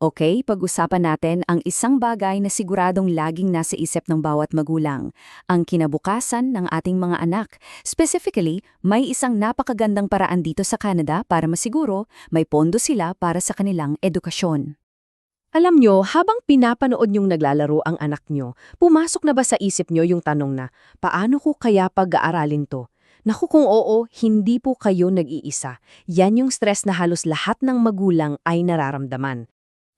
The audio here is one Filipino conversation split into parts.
Okay, pag-usapan natin ang isang bagay na siguradong laging nasa isip ng bawat magulang, ang kinabukasan ng ating mga anak. Specifically, may isang napakagandang paraan dito sa Canada para masiguro may pondo sila para sa kanilang edukasyon. Alam nyo, habang pinapanood nyong naglalaro ang anak nyo, pumasok na ba sa isip nyo yung tanong na, paano ko kaya pag-aaralin to? Naku kung oo, hindi po kayo nag-iisa. Yan yung stress na halos lahat ng magulang ay nararamdaman.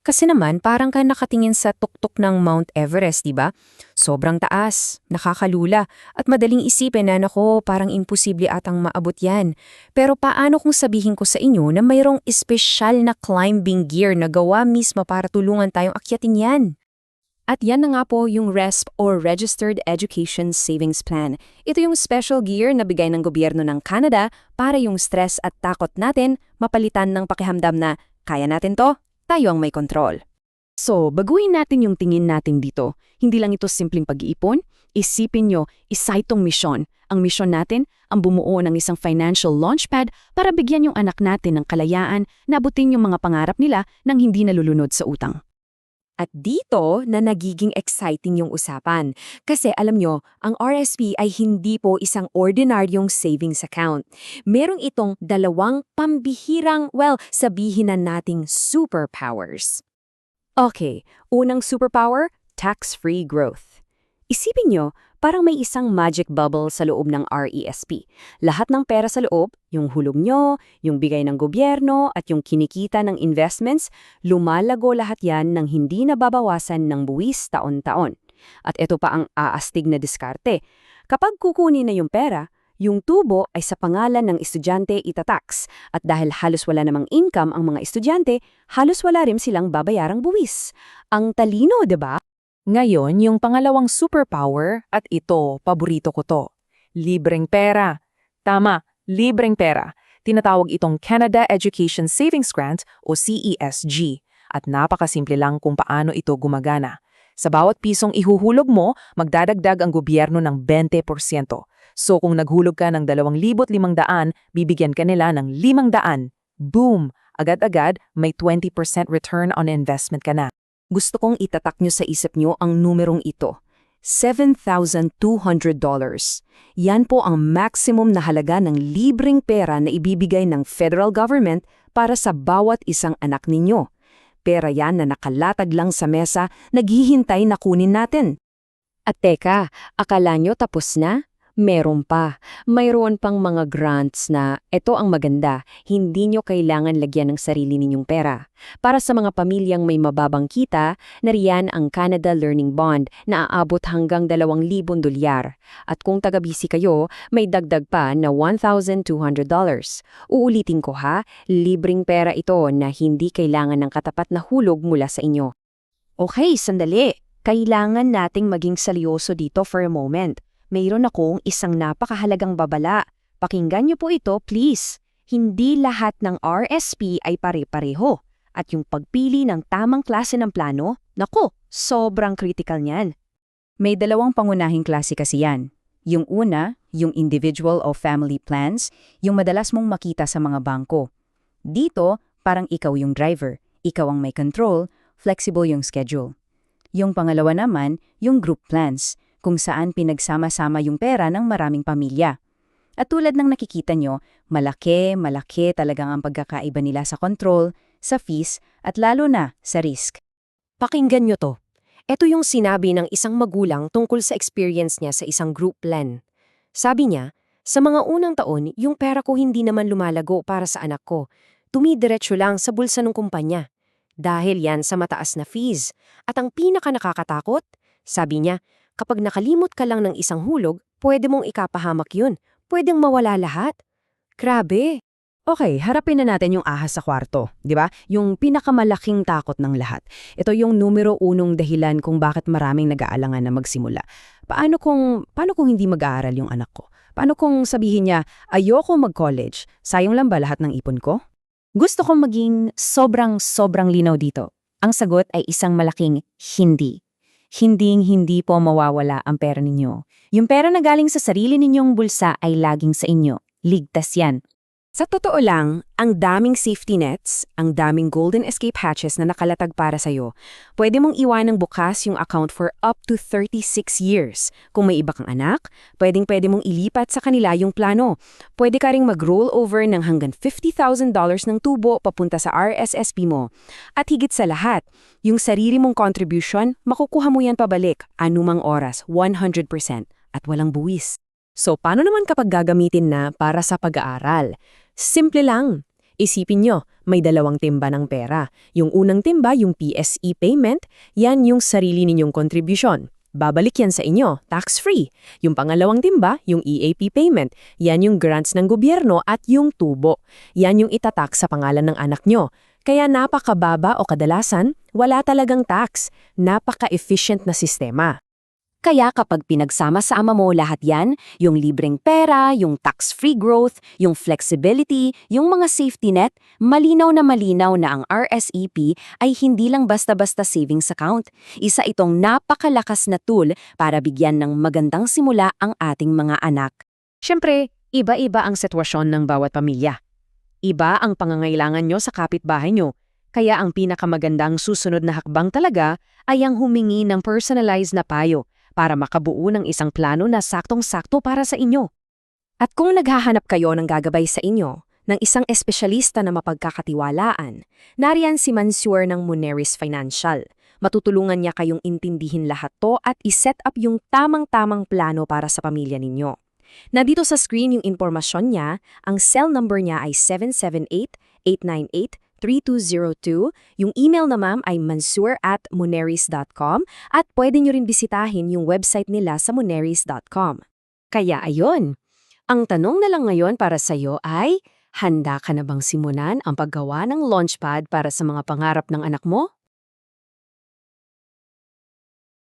Kasi naman, parang ka nakatingin sa tuktok ng Mount Everest, di ba? Sobrang taas, nakakalula, at madaling isipin na nako, parang imposible atang maabot yan. Pero paano kung sabihin ko sa inyo na mayroong espesyal na climbing gear na gawa mismo para tulungan tayong akyatin yan? At yan na nga po yung RESP or Registered Education Savings Plan. Ito yung special gear na bigay ng gobyerno ng Canada para yung stress at takot natin mapalitan ng pakihamdam na kaya natin to, tayo ang may kontrol. So, baguhin natin yung tingin natin dito. Hindi lang ito simpleng pag-iipon. Isipin nyo, isa itong misyon. Ang misyon natin, ang bumuo ng isang financial launchpad para bigyan yung anak natin ng kalayaan na abutin yung mga pangarap nila nang hindi nalulunod sa utang. At dito na nagiging exciting yung usapan. Kasi alam nyo, ang RSP ay hindi po isang ordinaryong savings account. Merong itong dalawang pambihirang, sabihin na nating superpowers. Okay, unang superpower, tax-free growth. Isipin nyo, parang may isang magic bubble sa loob ng RESP. Lahat ng pera sa loob, yung hulog nyo, yung bigay ng gobyerno, at yung kinikita ng investments, lumalago lahat yan ng hindi nababawasan ng buwis taon-taon. At ito pa ang aastig na diskarte. Kapag kukunin na yung pera, yung tubo ay sa pangalan ng estudyante itatax. At dahil halos wala namang income ang mga estudyante, halos wala rin silang babayarang buwis. Ang talino, 'di ba? Ngayon, yung pangalawang superpower, at ito, paborito ko to. Libreng pera. Tama, libreng pera. Tinatawag itong Canada Education Savings Grant o CESG. At napakasimple lang kung paano ito gumagana. Sa bawat pisong ihuhulog mo, magdadagdag ang gobyerno ng 20%. So kung naghulog ka ng 2,500, bibigyan ka nila ng 500. Boom! Agad-agad, may 20% return on investment ka na. Gusto kong itatak nyo sa isip nyo ang numerong ito. $7,200. Yan po ang maximum na halaga ng libreng pera na ibibigay ng federal government para sa bawat isang anak ninyo. Pera yan na nakalatag lang sa mesa, naghihintay na kunin natin. At teka, akala nyo tapos na? Meron pa. Mayroon pang mga grants na, ito ang maganda, hindi nyo kailangan lagyan ng sarili ninyong pera. Para sa mga pamilyang may mababang kita, nariyan ang Canada Learning Bond na aabot hanggang $2,000. At kung taga-BC kayo, may dagdag pa na $1,200. Uulitin ko ha, libreng pera ito na hindi kailangan ng katapat na hulog mula sa inyo. Okay, sandali. Kailangan nating maging seryoso dito for a moment. Mayroon akong isang napakahalagang babala. Pakinggan niyo po ito, please. Hindi lahat ng RSP ay pare-pareho. At yung pagpili ng tamang klase ng plano, naku, sobrang critical niyan. May dalawang pangunahing klase kasi yan. Yung una, yung individual o family plans, yung madalas mong makita sa mga bangko. Dito, parang ikaw yung driver, ikaw ang may control, flexible yung schedule. Yung pangalawa naman, yung group plans, kung saan pinagsama-sama yung pera ng maraming pamilya. At tulad ng nakikita nyo, malaki talagang ang pagkakaiba nila sa control, sa fees, at lalo na sa risk. Pakinggan nyo to. Ito yung sinabi ng isang magulang tungkol sa experience niya sa isang group plan. Sabi niya, sa mga unang taon, yung pera ko hindi naman lumalago para sa anak ko. Tumidiretso lang sa bulsa ng kumpanya. Dahil yan sa mataas na fees. At ang pinaka nakakatakot, sabi niya, kapag nakalimot ka lang ng isang hulog, pwede mong ikapahamak yun. Pwedeng mawala lahat. Grabe! Okay, harapin na natin yung ahas sa kwarto, di ba? Yung pinakamalaking takot ng lahat. Ito yung numero unong dahilan kung bakit maraming nag-aalangan na magsimula. Paano kung hindi mag-aaral yung anak ko? Paano kung sabihin niya, ayoko mag-college, sayang lang ba lahat ng ipon ko? Gusto kong maging sobrang linaw dito. Ang sagot ay isang malaking hindi. Hinding-hindi po mawawala ang pera ninyo. Yung pera na galing sa sarili ninyong bulsa ay laging sa inyo. Ligtas yan. Sa totoo lang, ang daming safety nets, ang daming golden escape hatches na nakalatag para sa'yo. Pwede mong iwanang bukas yung account for up to 36 years. Kung may iba kang anak, pwede mong ilipat sa kanila yung plano. Pwede ka ring mag-roll over ng hanggang $50,000 ng tubo papunta sa RSSP mo. At higit sa lahat, yung sarili mong contribution, makukuha mo yan pabalik, anumang oras, 100%, at walang buwis. So, paano naman kapag gagamitin na para sa pag-aaral? Simple lang. Isipin nyo, may dalawang timba ng pera. Yung unang timba, yung PSE payment, yan yung sarili ninyong contribution. Babalik yan sa inyo, tax-free. Yung pangalawang timba, yung EAP payment, yan yung grants ng gobyerno at yung tubo. Yan yung itatak sa pangalan ng anak nyo. Kaya napakababa o kadalasan, wala talagang tax. Napaka-efficient na sistema. Kaya kapag pinagsama-sama mo lahat yan, yung libreng pera, yung tax-free growth, yung flexibility, yung mga safety net, malinaw na ang RSEP ay hindi lang basta-basta savings account. Isa itong napakalakas na tool para bigyan ng magandang simula ang ating mga anak. Siyempre, iba-iba ang sitwasyon ng bawat pamilya. Iba ang pangangailangan nyo sa kapitbahay nyo. Kaya ang pinakamagandang susunod na hakbang talaga ay ang humingi ng personalized na payo para makabuo ng isang plano na saktong-sakto para sa inyo. At kung naghahanap kayo ng gagabay sa inyo, ng isang espesyalista na mapagkakatiwalaan, nariyan si Mansour ng Moneris Financial. Matutulungan niya kayong intindihin lahat to at iset up yung tamang-tamang plano para sa pamilya ninyo. Nandito sa screen yung impormasyon niya, ang cell number niya ay 778-898-3202, yung email na ma'am ay mansour@moneris.com at pwede nyo rin bisitahin yung website nila sa moneris.com. Kaya ayun, ang tanong na lang ngayon para sa'yo ay, handa ka na bang simulan ang paggawa ng launchpad para sa mga pangarap ng anak mo?